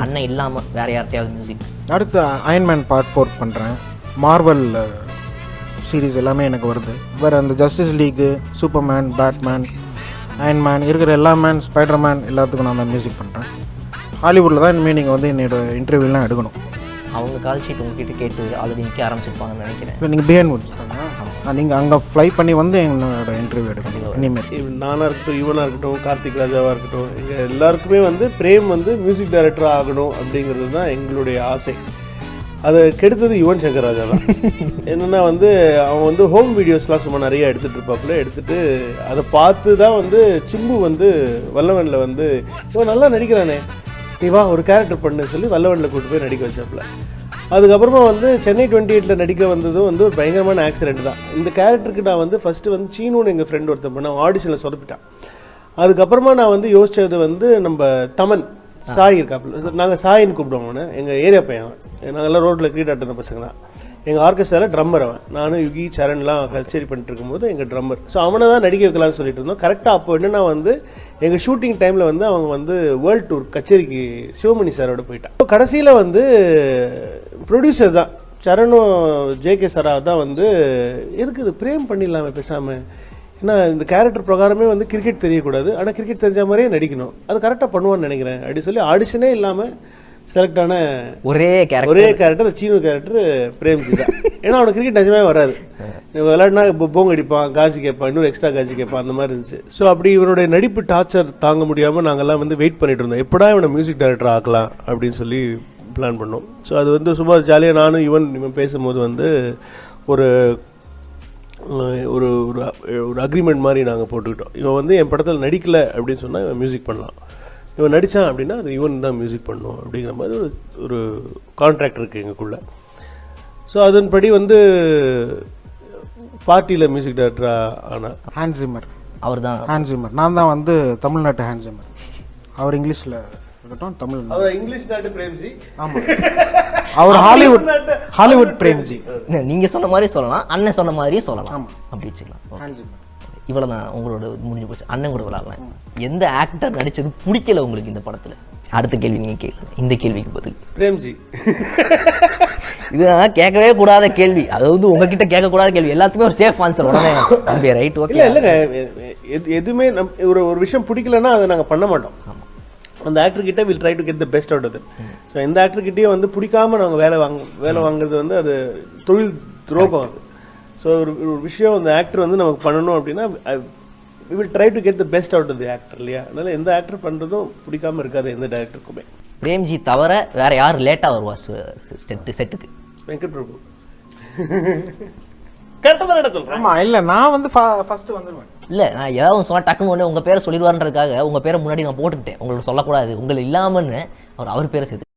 அண்ணன் இல்லாமல் வேற யார்கிட்டயாவது மியூசிக்? அடுத்து அயன்மேன் பார்ட் 4 பண்ணுறேன். மார்வல் சீரீஸ் எல்லாமே எனக்கு வருது. வேறு அந்த justice leak, Superman, Batman, Iron Man இருக்கிற எல்லா மேன், ஸ்பைடர்மேன் எல்லாத்துக்கும் நான் தான் மியூசிக் பண்ணுறேன். ஹாலிவுட்டில் தான் இனிமேல் நீங்கள் வந்து என்னோட இன்டர்வியூலாம் எடுக்கணும். அவங்க கால் ஷீட் உங்ககிட்ட கேட்டு ஆல்ரெடி நிற்க ஆரம்பிச்சிருப்பாங்கன்னு நினைக்கிறேன். இப்போ நீங்கள் பிஹேன் வுட்ஸ் தானே, நீங்கள் அங்கே ஃப்ளை பண்ணி வந்து என்னோட இன்டர்வியூ எடுக்கணும் இனிமேல். நானாக இருக்கட்டும், இவனாக இருக்கட்டும், கார்த்திக் ராஜாவாக இருக்கட்டும், எங்கள் எல்லாருக்குமே வந்து பிரேம் வந்து மியூசிக் டைரக்டராக ஆகணும் அப்படிங்கிறது தான் எங்களுடைய ஆசை. அதை கெடுத்தது யுவன் சங்கர் ராஜா தான். என்னென்னா வந்து அவன் வந்து ஹோம் வீடியோஸ்லாம் சும்மா நிறையா எடுத்துகிட்டு இருப்பாப்புல. எடுத்துகிட்டு அதை பார்த்து தான் வந்து சிம்பு வந்து வல்லவனில் வந்து இவன் நல்லா நடிக்கிறானே, நீ வா ஒரு கேரக்டர் பண்ணு சொல்லி வல்லவனில் கூட்டு போய் நடிக்க வச்சாப்புல. அதுக்கப்புறமா வந்து சென்னை 28 நடிக்க வந்ததும் வந்து ஒரு பயங்கரமான ஆக்சிடென்ட் தான். இந்த கேரக்டருக்கு நான் வந்து ஃபஸ்ட்டு வந்து சீனுன்னு எங்கள் ஃப்ரெண்ட் ஒருத்தன் பண்ண ஆடிஷனில் சொதப்பிட்டான். அதுக்கப்புறமா நான் வந்து யோசித்தது வந்து நம்ம தமன் சாய் இருக்காப்புல, நாங்கள் சாயின்னு கூப்பிடுவோம். அவனை எங்கள் ஏரியா பையன், நாங்கள்லாம் ரோட்டில் கிரிக்கெட் ஆட்ட பசங்க தான். எங்கள் ஆர்கெஸ்ட்ராவில் ட்ரம்மர் அவன், நானும் யுகி சரண்லாம் கச்சேரி பண்ணிட்டு இருக்கும்போது எங்கள் ட்ரம்மர். ஸோ அவனை தான் நடிக்க வைக்கலாம்னு சொல்லிட்டு இருந்தோம். கரெக்டாக அப்போ என்னன்னா வந்து எங்கள் ஷூட்டிங் டைமில் வந்து அவங்க வந்து வேர்ல்டு டூர் கச்சேரிக்கு சிவமணி சாரோட போயிட்டான். இப்போ கடைசியில் வந்து ப்ரொடியூசர் தான் சரணும் ஜேகே சாரா தான் வந்து எதுக்கு இது பிரேம் பண்ணிடலாமே பேசாமல், ஏன்னா இந்த கேரக்டர் பிரகாரமே வந்து கிரிக்கெட் தெரியக்கூடாது, ஆனால் கிரிக்கெட் தெரிஞ்ச மாதிரியே நடிக்கணும், அது கரெக்டாக பண்ணுவான்னு நினைக்கிறேன் அப்படின்னு சொல்லி ஆடிஷனே இல்லாமல் செலக்ட் ஆன ஒரே கேரக்டர் சீனு கேரக்டர் பிரேம்ஜி தான். ஏன்னா அவனுக்கு கிரிக்கெட் நிஜமே வராது, விளையாடினா போங்க அடிப்பான், காட்சி கேட்பான், இன்னொரு எக்ஸ்ட்ரா காட்சி கேட்பான், அந்த மாதிரி இருந்துச்சு. ஸோ அப்படி இவனுடைய நடிப்பு டார்ச்சர் தாங்க முடியாமல் நாங்கள்லாம் வந்து வெயிட் பண்ணிட்டு இருந்தோம், எப்படா இவனை மியூசிக் டைரக்டர் ஆக்கலாம் அப்படின்னு சொல்லி பிளான் பண்ணோம். ஸோ அது வந்து சும்மா ஜாலியாக நானும் இவன் பேசும்போது வந்து ஒரு ஒரு ஒரு அக்ரிமெண்ட் மாதிரி நாங்கள் போட்டுக்கிட்டோம். இவன் வந்து என் படத்தில் நடிக்கலை அப்படின்னு சொன்னால் இவன் மியூசிக் பண்ணலாம், இவன் நடித்தான் அப்படின்னா அது இவன் தான் மியூசிக் பண்ணணும் அப்படிங்கிற மாதிரி ஒரு கான்ட்ராக்ட் இருக்குது எங்களுக்குள்ள. ஸோ அதன்படி வந்து பார்ட்டியில் மியூசிக் டைரக்டராக ஆனால் ஹான்ஸ் ஜிம்மர், அவர் தான் ஹான்ஸ் ஜிம்மர். நான் தான் வந்து தமிழ்நாட்டு ஹான்ஸ் ஜிம்மர். அவர் இங்கிலீஷில் இருக்கட்டும், தமிழ் அவர் இங்கிலீஷ் நாட்டு பிரேம்ஜி. ஆமாம், அவர் ஹாலிவுட் பிரேம்ஜி. நீங்கள் சொன்ன மாதிரி சொல்லலாம், அண்ணன் சொன்ன மாதிரியே சொல்லலாம், அப்படி வச்சுக்கலாம். Hans Zimmer. இவ்வளோதான் உங்களோட முடிஞ்சு போச்சு. அண்ணன் கூட விளாட்லாம். எந்த ஆக்டர் நடித்தது பிடிக்கல உங்களுக்கு இந்த படத்தில்? அடுத்த கேள்வி நீங்கள் கேட்கல, இந்த கேள்விக்கு பதில் பிரேம்ஜி. இது கேட்கவே கூடாத கேள்வி, அதாவது உங்ககிட்ட கேட்கக்கூடாத கேள்வி, எல்லாத்துக்குமே ஒரு சேஃப் ஆன்சர் உடனே ரைட் ஓகே. இல்லைங்க, எதுவுமே ஒரு விஷயம் பிடிக்கலன்னா அதை நாங்கள் பண்ண மாட்டோம். அந்த ஆக்டர் கிட்ட will try to get the best out of it. So எந்த ஆக்டர் கிட்டேயும் வந்து பிடிக்காம நாங்கள் வேலை வாங்குறது வந்து அது தொழில் துரோகம் அது. ஸோ ஒரு விஷயம் அந்த ஆக்டர் வந்து நமக்கு பண்ணணும் அப்படின்னா we will try to get the best out of the actor இல்லையா. அதனால எந்த ஆக்டர் பண்ணுறதும் பிடிக்காம இருக்காது எந்த டைரக்டருக்குமே. பிரேம்ஜி தவிர வேற யார் லேட்டாக வருவா செட்டுக்கு? வெங்கட் பிரபு. கரெக்டாக தான் என்ன சொல்கிறேன். ஆமாம், இல்லை நான் வந்து ஃபஸ்ட்டு வந்துடுவேன். இல்லை, நான் ஏதாவது சொன்னால் டக்குன்னு உடனே உங்கள் பேரை சொல்லிடுவார்ன்றதுக்காக உங்கள் பேரை முன்னாடி நான் போட்டுக்கிட்டேன், உங்களுக்கு சொல்லக்கூடாது, உங்களை இல்லாமன்னு அவர் பேரை சேர்த்து